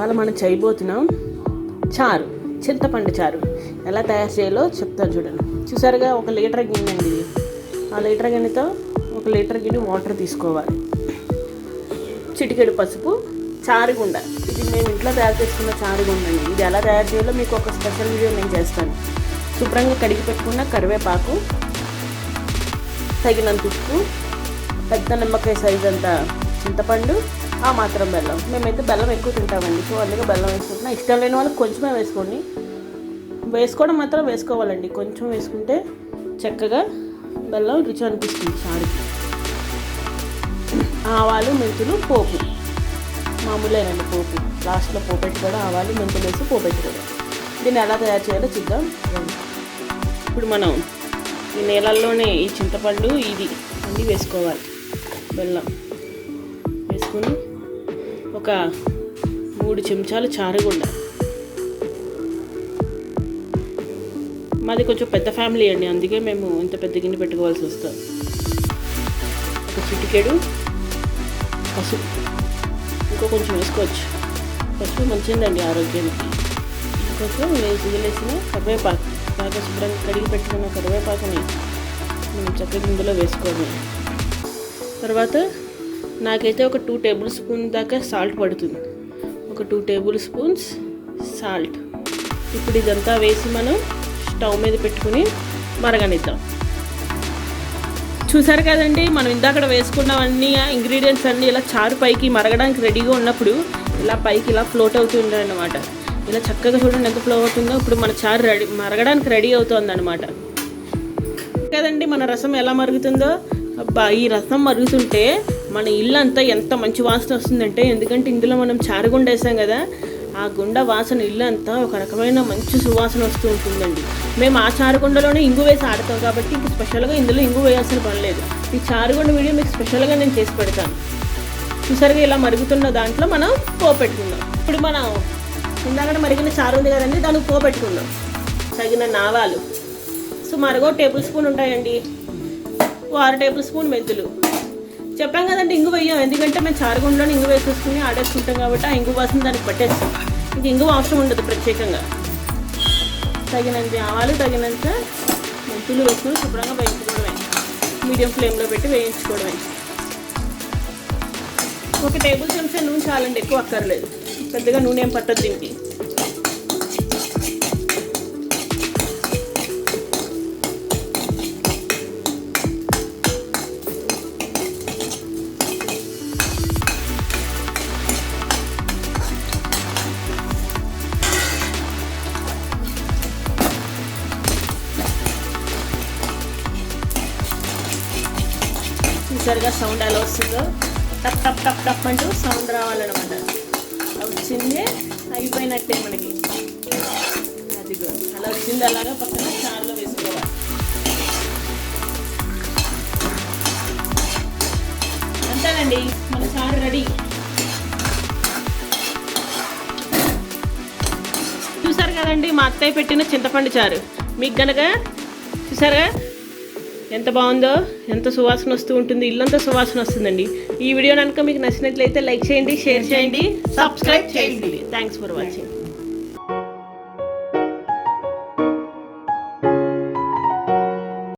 ఇవాళ మనం చేయబోతున్నాం చారు, చింతపండు చారు. ఎలా తయారు చేయాలో చెప్తాను చూడండి. చూసారుగా, 1 లీటర్ గిన్నె అండి. ఆ లీటర్ గిన్నెతో 1 లీటర్ గిన్నె వాటర్ తీసుకోవాలి. చిటికెడు పసుపు, చారుగుండ. ఇది మేము ఇంట్లో తయారు చేసుకున్న చారుగుండ అండి. ఇది ఎలా తయారు చేయాలో మీకు ఒక స్పెషల్ వీడియో నేను చేస్తాను. శుభ్రంగా కడిగి పెట్టుకున్న కరివేపాకు, తగినంత ఉప్పు, పెద్ద నిమ్మకాయ సైజ్ అంతా చింతపండు, ఆ మాత్రం బెల్లం. మేమైతే బెల్లం ఎక్కువ తింటామండి, సో అందుకే బెల్లం వేసుకుంటున్నా. ఇష్టం లేని వాళ్ళకి కొంచెమే వేసుకోండి. వేసుకోవడం మాత్రం వేసుకోవాలండి. కొంచెం వేసుకుంటే చక్కగా బెల్లం రుచి అనిపిస్తుంది చారుకి. ఆవాలు, మెంతులు, పోపు మామూలేనండి. పోపు లాస్ట్లో పోపెట్టి కూడా ఆవాలు, మెంతులు వేసి పోపెట్టి కూడా. దీన్ని ఎలా తయారు చేయాలో చూద్దాం. ఇప్పుడు మనం ఈ నీళ్ళల్లోనే ఈ చింతపండు ఇది అన్నీ వేసుకోవాలి. బెల్లం వేసుకొని ఒక 3 చెంచాలు చారుగుండ. మాది కొంచెం పెద్ద ఫ్యామిలీ అండి, అందుకే మేము ఇంత పెద్ద గిన్నె పెట్టుకోవాల్సి వస్తుంది. ఒక చిటికెడు పసుపు, ఇంకో కొంచెం వేసుకోవచ్చు. పసుపు మంచిదండి ఆరోగ్యానికి. ఇంకొంచెం వేసిన కరివేపాకు, బాగా శుభ్రంగా కడిగి పెట్టుకున్న కరివేపాకుని మనం చక్కగా ఇందులో వేసుకోవాలి. తర్వాత నాకైతే ఒక 2 టేబుల్ స్పూన్ దాకా సాల్ట్ పడుతుంది. ఒక 2 టేబుల్ స్పూన్స్ సాల్ట్. ఇప్పుడు ఇదంతా వేసి మనం స్టవ్ మీద పెట్టుకుని మరగనిద్దాం. చూసారు కదండి, మనం ఇందాక వేసుకున్నవన్నీ ఇంగ్రీడియంట్స్ అన్నీ ఇలా చారు పైకి మరగడానికి రెడీగా ఉన్నప్పుడు ఇలా పైకి ఇలా ఫ్లోట్ అవుతుంది అన్నమాట. ఇలా చక్కగా చూడండి ఎంత ఫ్లో అవుతుందో. ఇప్పుడు మన చారు మరగడానికి రెడీ అవుతుంది అన్నమాట కదండి. మన రసం ఎలా మరుగుతుందో, అబ్బా ఈ రసం మరుగుతుంటే మన ఇల్లంతా ఎంత మంచి వాసన వస్తుందంటే, ఎందుకంటే ఇందులో మనం చారుగుండ వేసాం కదా, ఆ గుండ వాసన ఇల్లంతా ఒక రకమైన మంచి సువాసన వస్తూ ఉంటుందండి. మేము ఆ చారుగుండలోనే ఇంగు వేసి ఆడతాం కాబట్టి ఇంక స్పెషల్గా ఇందులో ఇంగు వేయాల్సిన పని లేదు. ఈ చారుగుండ వీడియో మీకు స్పెషల్గా నేను చేసి పెడతాను. చూసారుగా ఇలా మరుగుతున్న దాంట్లో మనం పోపెట్టుకుందాం. ఇప్పుడు మనం ఇందాక మరిగిన చారు ఉంది కదండి, దానికి పోపెట్టుకుందాం. తగిన ఆవాలు సుమారుగా 1 టేబుల్ స్పూన్ ఉంటాయండి. 6 టేబుల్ స్పూన్ మెంతులు. చెప్పాం కదండి ఇంగు వేయం, ఎందుకంటే మేము చారుగుండలోనే ఇంగు వేసేసుకుని ఆడేసుకుంటాం కాబట్టి ఆ ఇంగు వాసన దానికి పట్టేస్తాం. ఇంక ఇంగు అవసరం ఉండదు ప్రత్యేకంగా. తగినంత ఆవాలు, తగినంత మెంతులు వేసుకుని శుభ్రంగా వేయించుకోవడమే. మీడియం ఫ్లేమ్లో పెట్టి వేయించుకోవడమే. 1 టేబుల్ చెంచా నూనె చాలండి, ఎక్కువ అక్కర్లేదు. పెద్దగా నూనె ఏం పట్టదు దీనికి. చూసారుగా సౌండ్ ఎలా వస్తుందో, టప్ టప్ టప్ టప్ అంటూ సౌండ్ రావాలన్నమాట. వచ్చిందే అయిపోయినట్టే మనకి. అదిగో అలా వచ్చింది. అలాగా పక్కన చారులో వేసుకోవాలి. అంతేనండి, మన చారు రెడీ. చూసారు కదండి మా అత్తయ్య పెట్టిన చింతపండు చారు. మీకు గనక చూసారుగా ఎంత బాగుందో, ఎంత సువాసన వస్తూ ఉంటుంది, ఇల్లంతా సువాసన వస్తుందండి. ఈ వీడియో కనుక మీకు నచ్చినట్లయితే లైక్ చేయండి, షేర్ చేయండి, సబ్స్క్రైబ్ చేయండి. Thanks for watching.